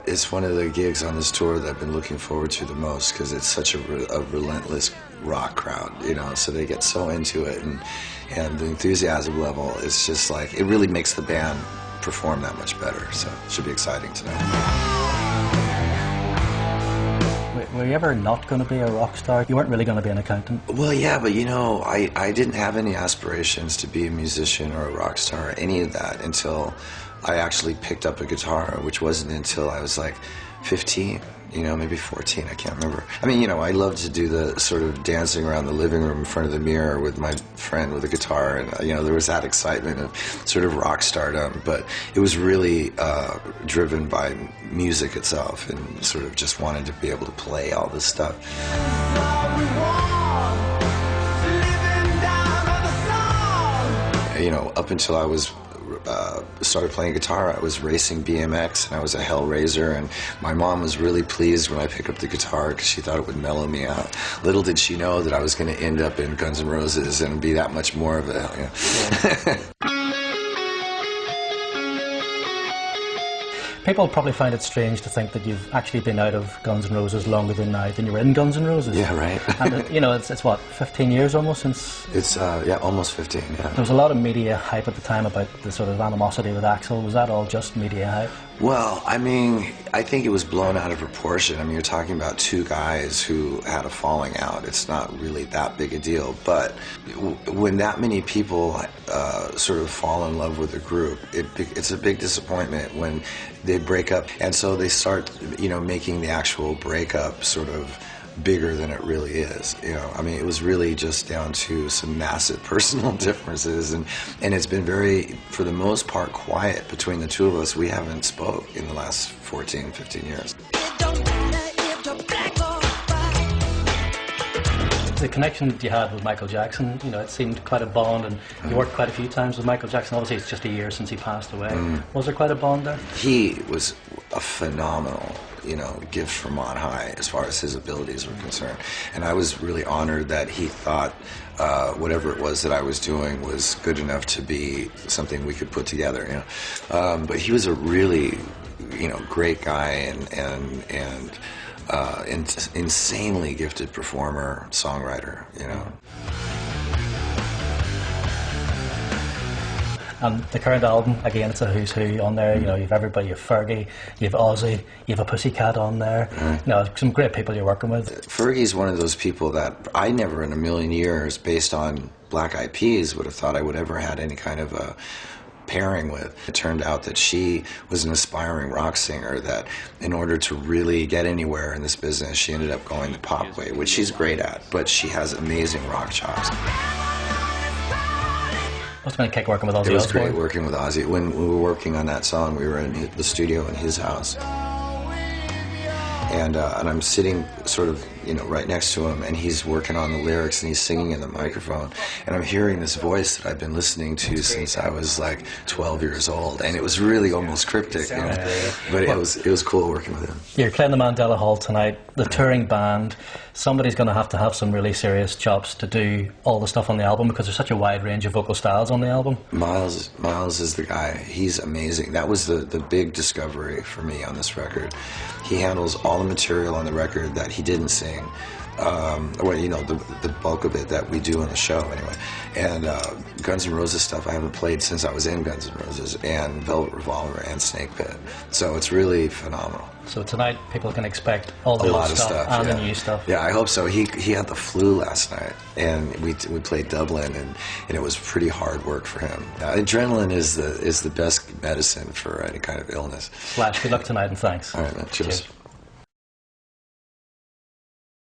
it's one of the gigs on this tour that I've been looking forward to the most because it's such a relentless rock crowd, you know, so they get so into it, and the enthusiasm level is just like, it really makes the band perform that much better, so it should be exciting tonight. Were you ever not going to be a rock star? You weren't really going to be an accountant? Well, yeah, but you know, I didn't have any aspirations to be a musician or a rock star or any of that until I actually picked up a guitar, which wasn't until I was like 15, you know, maybe 14, I can't remember. I mean, you know, I loved to do the sort of dancing around the living room in front of the mirror with my friend with a guitar, and, you know, there was that excitement of sort of rock stardom, but it was really driven by music itself and sort of just wanted to be able to play all this stuff. You know, up until I was started playing guitar, I was racing BMX and I was a hellraiser, and my mom was really pleased when I picked up the guitar because she thought it would mellow me out. Little did she know that I was going to end up in Guns N' Roses and be that much more of a... You know. Yeah. People probably find it strange to think that you've actually been out of Guns N' Roses longer than you were in Guns N' Roses. Yeah, right. And you know, it's what, 15 years almost since? It's, yeah, almost 15, yeah. There was a lot of media hype at the time about the sort of animosity with Axl. Was that all just media hype? Well, I mean, I think it was blown out of proportion. I mean, you're talking about two guys who had a falling out. It's not really that big a deal. But when that many people sort of fall in love with a group, it's a big disappointment when they break up. And so they start, you know, making the actual breakup sort of bigger than it really is, you know. I mean, it was really just down to some massive personal differences, and it's been very, for the most part, quiet between the two of us. We haven't spoke in the last 14, 15 years. The connection that you had with Michael Jackson, you know, it seemed quite a bond, and you worked quite a few times with Michael Jackson. Obviously, it's just a year since he passed away. Was there quite a bond there? He was a phenomenal, you know, gift from on high as far as his abilities were concerned. And I was really honored that he thought whatever it was that I was doing was good enough to be something we could put together, you know. But he was a really, you know, great guy and insanely gifted performer, songwriter, you know. And the current album, again, it's a who's who on there. You know, you've everybody, you've Fergie, you've Ozzy, you've a Pussycat on there. You know, some great people you're working with. Fergie's one of those people that I never in a million years, based on Black Eyed Peas, would have thought I would ever had any kind of a pairing with. It turned out that she was an aspiring rock singer that in order to really get anywhere in this business, she ended up going the pop way, which she's great at, but she has amazing rock chops. What's it been like working with Ozzy? It was great working with Ozzy. When we were working on that song, we were in the studio in his house. And I'm sitting sort of, you know, right next to him, and he's working on the lyrics and he's singing in the microphone, and I'm hearing this voice that I've been listening to since I was like 12 years old, and it was really almost cryptic, you know? But it was cool working with him. You're playing the Mandela Hall tonight, the touring band. Somebody's going to have some really serious chops to do all the stuff on the album because there's such a wide range of vocal styles on the album. Miles is the guy. He's amazing. That was the big discovery for me on this record. He handles all the material on the record that he didn't sing. Well, you know, the bulk of it that we do on the show anyway. And Guns N' Roses stuff I haven't played since I was in Guns N' Roses, and Velvet Revolver and Snake Pit. So it's really phenomenal. So tonight people can expect all the old stuff and the new stuff. Yeah, I hope so. He had the flu last night, and we played Dublin, and it was pretty hard work for him. Adrenaline is the best medicine for any kind of illness. Flash, good luck tonight, and thanks. All right, man. Cheers.